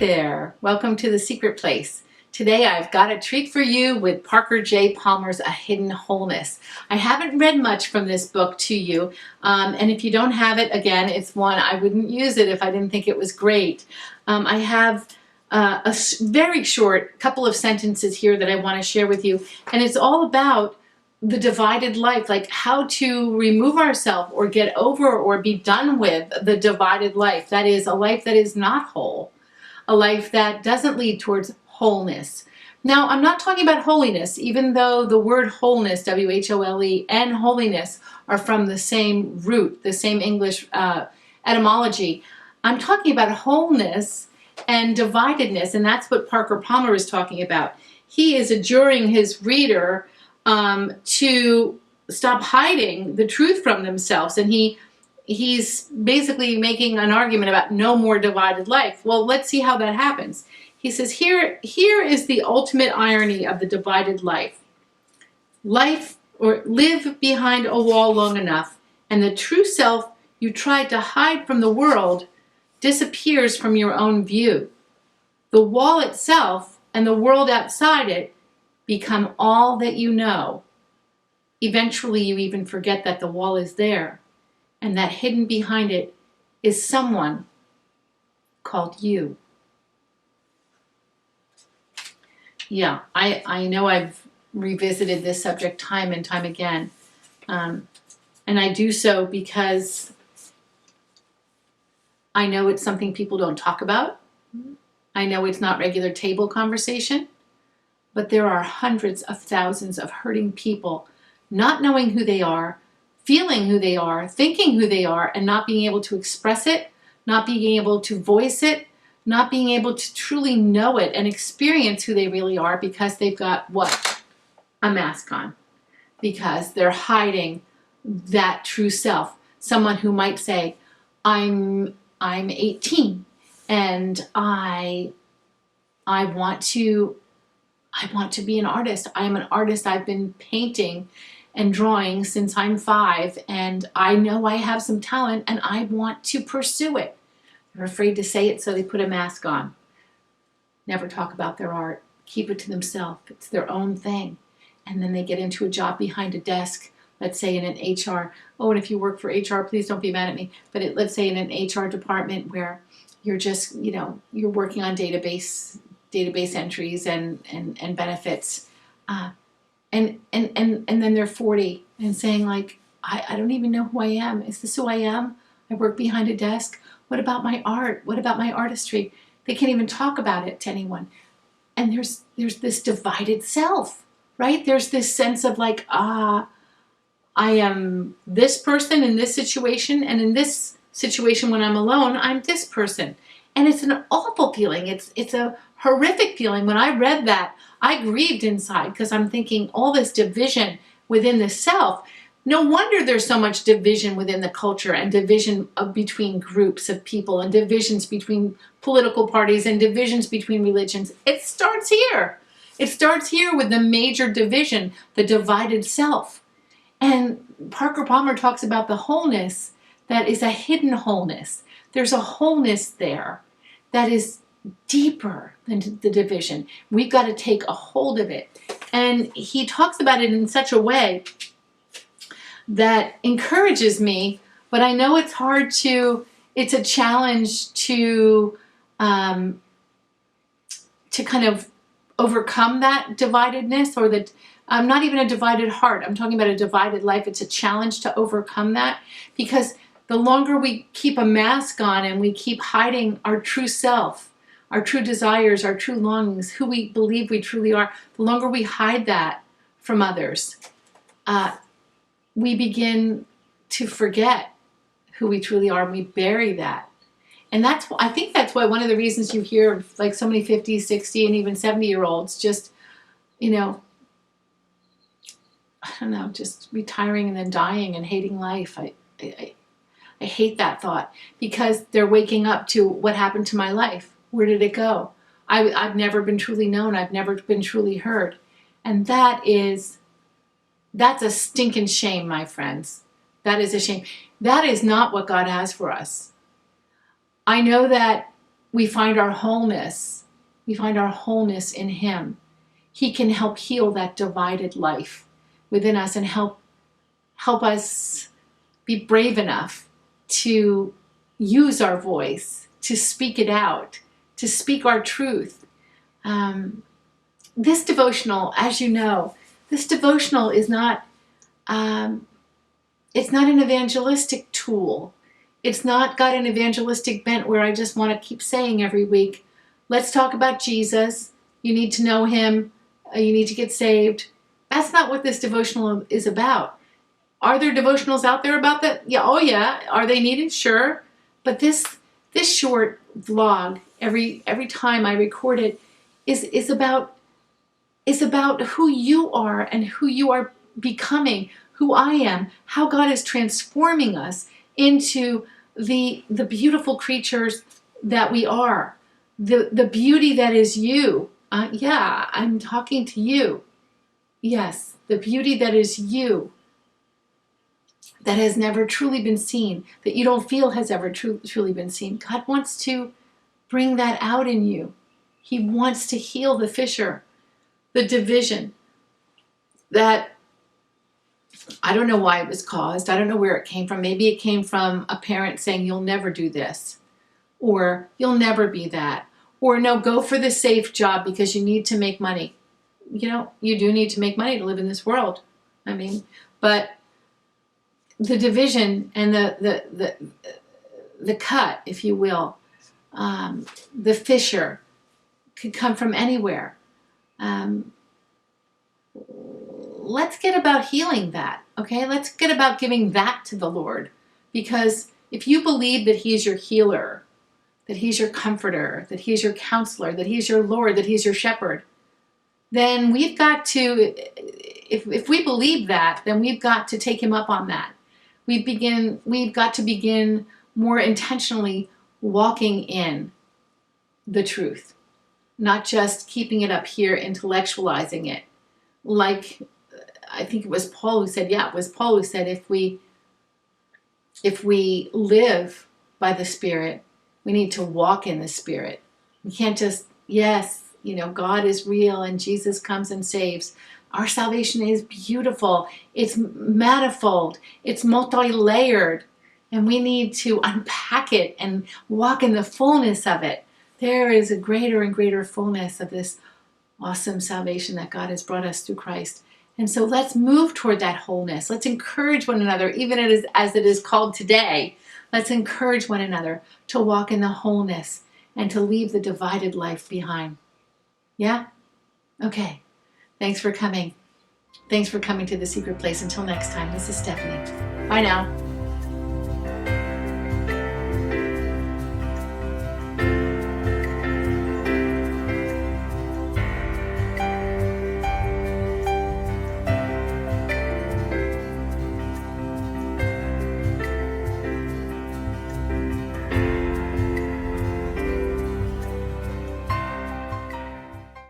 there. Welcome to The Secret Place. Today I've got a treat for you with Parker J. Palmer's A Hidden Wholeness. I haven't read much from this book to you, and if you don't have it, again, it's one I wouldn't use it if I didn't think it was great. I have a very short couple of sentences here that I want to share with you, and it's all about the divided life, like how to remove ourselves or get over or be done with the divided life. That is a life that is not whole, a life that doesn't lead towards wholeness. Now, I'm not talking about holiness, even though the word wholeness, W-H-O-L-E, and holiness are from the same root, the same English etymology. I'm talking about wholeness and dividedness, and that's what Parker Palmer is talking about. He is adjuring his reader to stop hiding the truth from themselves, and he's basically making an argument about no more divided life. Well, let's see how that happens. He says, here is the ultimate irony of the divided life. Live behind a wall long enough, and the true self you tried to hide from the world disappears from your own view. The wall itself and the world outside it become all that you know. Eventually, you even forget that the wall is there, and that hidden behind it is someone called you. Yeah, I know I've revisited this subject time and time again, and I do so because I know it's something people don't talk about. I know it's not regular table conversation, but there are hundreds of thousands of hurting people not knowing who they are, feeling who they are, thinking who they are, and not being able to express it, not being able to voice it, not being able to truly know it and experience who they really are because they've got what? A mask on. Because they're hiding that true self. Someone who might say, I'm 18 and I want to be an artist. I am an artist. I've been painting and drawing since I'm 5, and I know I have some talent and I want to pursue it. They're afraid to say it, so they put a mask on. Never talk about their art. Keep it to themselves. It's their own thing. And then they get into a job behind a desk, let's say in an HR. Oh, and if you work for HR, please don't be mad at me. But let's say in an HR department where you're just, you're working on database entries and benefits. And then they're 40 and saying like, I don't even know who I am. Is this who I am? I work behind a desk. What about my art? What about my artistry? They can't even talk about it to anyone. And there's this divided self, right? There's this sense of like, I am this person in this situation, and in this situation when I'm alone, I'm this person. And it's an awful feeling. It's a horrific feeling. When I read that, I grieved inside because I'm thinking all this division within the self. No wonder there's so much division within the culture, and division between groups of people, and divisions between political parties, and divisions between religions. It starts here. It starts here with the major division, the divided self. And Parker Palmer talks about the wholeness that is a hidden wholeness. There's a wholeness there that is deeper than the division. We've got to take a hold of it. And he talks about it in such a way that encourages me, but I know it's hard to, it's a challenge to kind of overcome that dividedness, or that not even a divided heart. I'm talking about a divided life. It's a challenge to overcome that, because the longer we keep a mask on and we keep hiding our true self, our true desires, our true longings, who we believe we truly are, the longer we hide that from others, we begin to forget who we truly are, and we bury that. And I think that's why one of the reasons you hear like so many 50, 60, and even 70-year-olds just, I don't know, just retiring and then dying and hating life. I hate that thought, because they're waking up to what happened to my life. Where did it go? I've never been truly known. I've never been truly heard. And that's a stinking shame, my friends. That is a shame. That is not what God has for us. I know that we find our wholeness. We find our wholeness in Him. He can help heal that divided life within us and help us be brave enough to use our voice, to speak it out, to speak our truth. This devotional, as you know, this devotional is not, it's not an evangelistic tool. It's not got an evangelistic bent where I just want to keep saying every week, let's talk about Jesus. You need to know Him. You need to get saved. That's not what this devotional is about. Are there devotionals out there about that? Yeah. Oh yeah. Are they needed? Sure. But this short vlog, every time I record it, is about who you are and who you are becoming, who I am, how God is transforming us into the beautiful creatures that we are, the beauty that is you. Yeah, I'm talking to you. Yes, the beauty that is you, that has never truly been seen, that you don't feel has ever truly been seen. God wants to bring that out in you. He wants to heal the fissure, the division that, I don't know why it was caused. I don't know where it came from. Maybe it came from a parent saying, you'll never do this, or you'll never be that, or no, go for the safe job because you need to make money. You know, you do need to make money to live in this world. I mean, but the division and the cut, if you will, the fissure could come from anywhere. Let's get about healing that, okay? Let's get about giving that to the Lord. Because if you believe that He's your healer, that He's your comforter, that He's your counselor, that He's your Lord, that He's your shepherd, then we've got to, if we believe that, then we've got to take Him up on that. We've got to begin more intentionally walking in the truth, not just keeping it up here, intellectualizing it. Like, I think it was Paul who said, if we live by the Spirit, we need to walk in the Spirit. We can't just, yes, you know, God is real and Jesus comes and saves. Our salvation is beautiful. It's manifold. It's multi-layered. And we need to unpack it and walk in the fullness of it. There is a greater and greater fullness of this awesome salvation that God has brought us through Christ. And so let's move toward that wholeness. Let's encourage one another, even as it is called today. Let's encourage one another to walk in the wholeness and to leave the divided life behind. Yeah? Okay. Thanks for coming. Thanks for coming to The Secret Place. Until next time, this is Stephanie. Bye now.